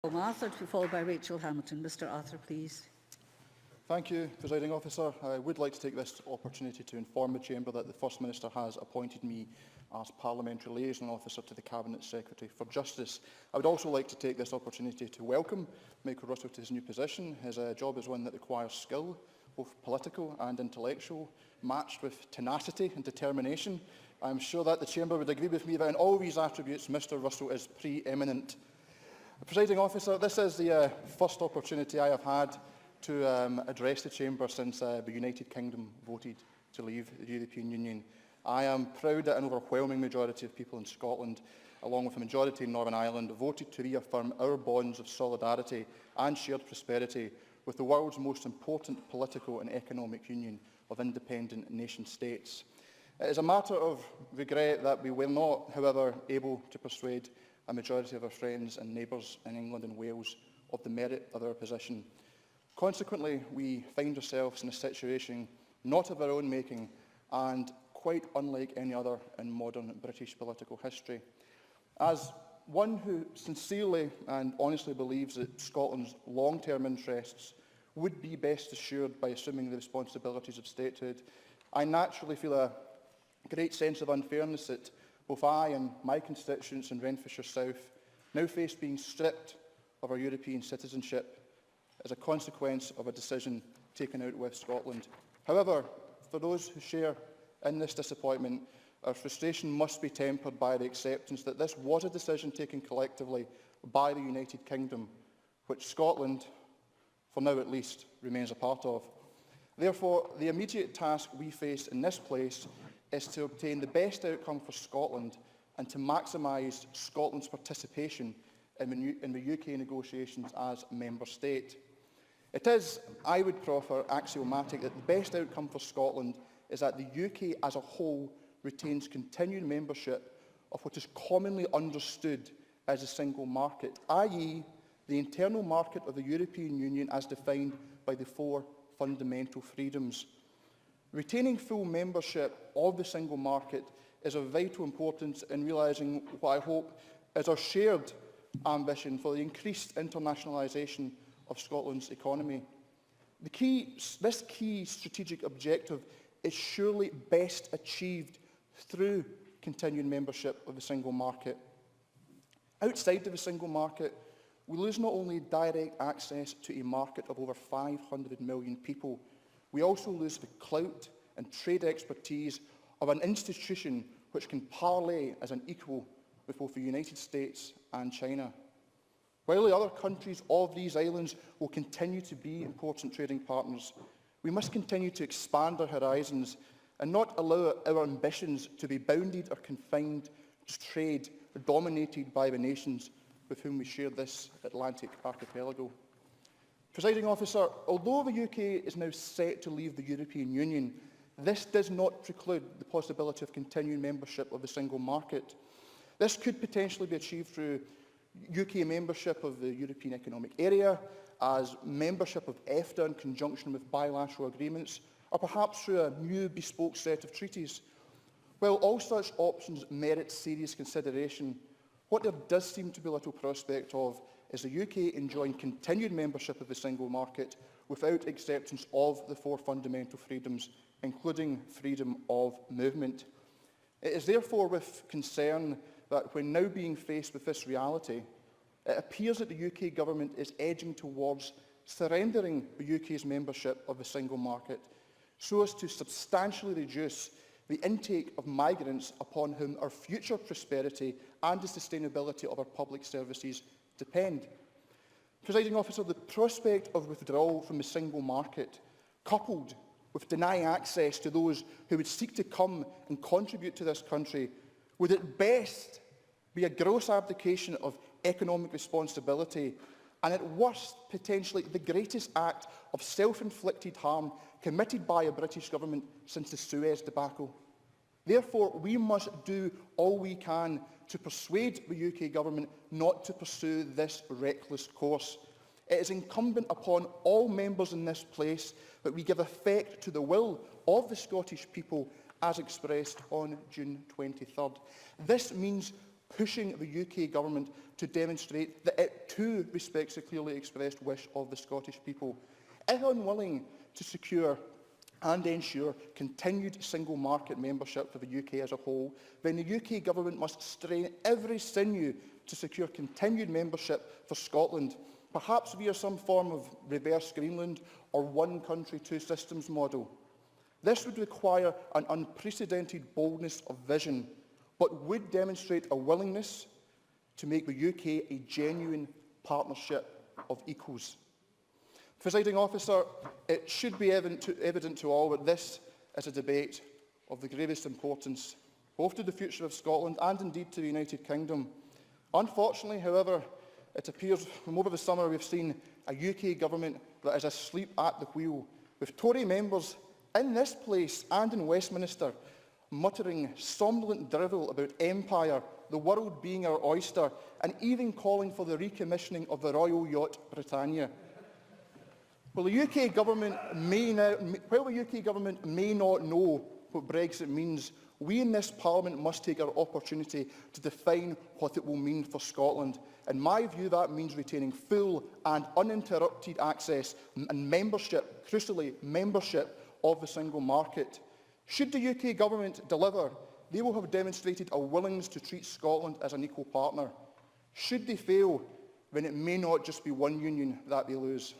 Arthur, to be followed by Rachel Hamilton. Mr Arthur, please. Thank you, Presiding Officer. I would like to take this opportunity to inform the Chamber that the First Minister has appointed me as Parliamentary Liaison Officer to the Cabinet Secretary for Justice. I would also like to take this opportunity to welcome Michael Russell to his new position. His job is one that requires skill, both political and intellectual, matched with tenacity and determination. I am sure that the Chamber would agree with me that in all these attributes Mr Russell is pre-eminent. Presiding Officer, this is the first opportunity I have had to address the Chamber since the United Kingdom voted to leave the European Union. I am proud that an overwhelming majority of people in Scotland, along with a majority in Northern Ireland, voted to reaffirm our bonds of solidarity and shared prosperity with the world's most important political and economic union of independent nation-states. It is a matter of regret that we were not, however, able to persuade a majority of our friends and neighbours in England and Wales of the merit of our position. Consequently, we find ourselves in a situation not of our own making and quite unlike any other in modern British political history. As one who sincerely and honestly believes that Scotland's long-term interests would be best assured by assuming the responsibilities of statehood, I naturally feel a great sense of unfairness that both I and my constituents in Renfrewshire South now face being stripped of our European citizenship as a consequence of a decision taken out with Scotland. However, for those who share in this disappointment, our frustration must be tempered by the acceptance that this was a decision taken collectively by the United Kingdom, which Scotland, for now at least, remains a part of. Therefore, the immediate task we face in this place is to obtain the best outcome for Scotland and to maximise Scotland's participation in the UK negotiations as a member state. It is, I would proffer, axiomatic that the best outcome for Scotland is that the UK as a whole retains continued membership of what is commonly understood as a single market, i.e. the internal market of the European Union as defined by the four fundamental freedoms. Retaining full membership of the single market is of vital importance in realising what I hope is our shared ambition for the increased internationalisation of Scotland's economy. This key strategic objective is surely best achieved through continued membership of the single market. Outside of the single market, we lose not only direct access to a market of over 500 million people, we also lose the clout and trade expertise of an institution which can parlay as an equal with both the United States and China. While the other countries of these islands will continue to be important trading partners, we must continue to expand our horizons and not allow our ambitions to be bounded or confined to trade dominated by the nations with whom we share this Atlantic archipelago. Presiding Officer, although the UK is now set to leave the European Union, this does not preclude the possibility of continued membership of the single market. This could potentially be achieved through UK membership of the European Economic Area, as membership of EFTA in conjunction with bilateral agreements, or perhaps through a new bespoke set of treaties. While all such options merit serious consideration, what there does seem to be little prospect of is the UK enjoying continued membership of the single market without acceptance of the four fundamental freedoms, including freedom of movement. It is therefore with concern that when now being faced with this reality, it appears that the UK government is edging towards surrendering the UK's membership of the single market so as to substantially reduce the intake of migrants upon whom our future prosperity and the sustainability of our public services depend. Presiding Officer, the prospect of withdrawal from the single market, coupled with denying access to those who would seek to come and contribute to this country, would at best be a gross abdication of economic responsibility and at worst potentially the greatest act of self-inflicted harm committed by a British government since the Suez debacle. Therefore, we must do all we can to persuade the UK government not to pursue this reckless course. It is incumbent upon all members in this place that we give effect to the will of the Scottish people as expressed on June 23rd. This means pushing the UK Government to demonstrate that it too respects the clearly expressed wish of the Scottish people. If unwilling to secure and ensure continued single market membership for the UK as a whole, then the UK Government must strain every sinew to secure continued membership for Scotland, perhaps via some form of reverse Greenland or one country, two systems model. This would require an unprecedented boldness of vision, but would demonstrate a willingness to make the UK a genuine partnership of equals. Presiding Officer, it should be evident to all that this is a debate of the gravest importance, both to the future of Scotland and indeed to the United Kingdom. Unfortunately, however, it appears from over the summer we've seen a UK Government that is asleep at the wheel, with Tory members in this place and in Westminster muttering somnolent drivel about empire, the world being our oyster, and even calling for the recommissioning of the royal yacht Britannia. While the UK Government may not know what Brexit means, we in this Parliament must take our opportunity to define what it will mean for Scotland. In my view, that means retaining full and uninterrupted access and membership, crucially membership, of the single market. Should the UK Government deliver, they will have demonstrated a willingness to treat Scotland as an equal partner. Should they fail, then it may not just be one union that they lose.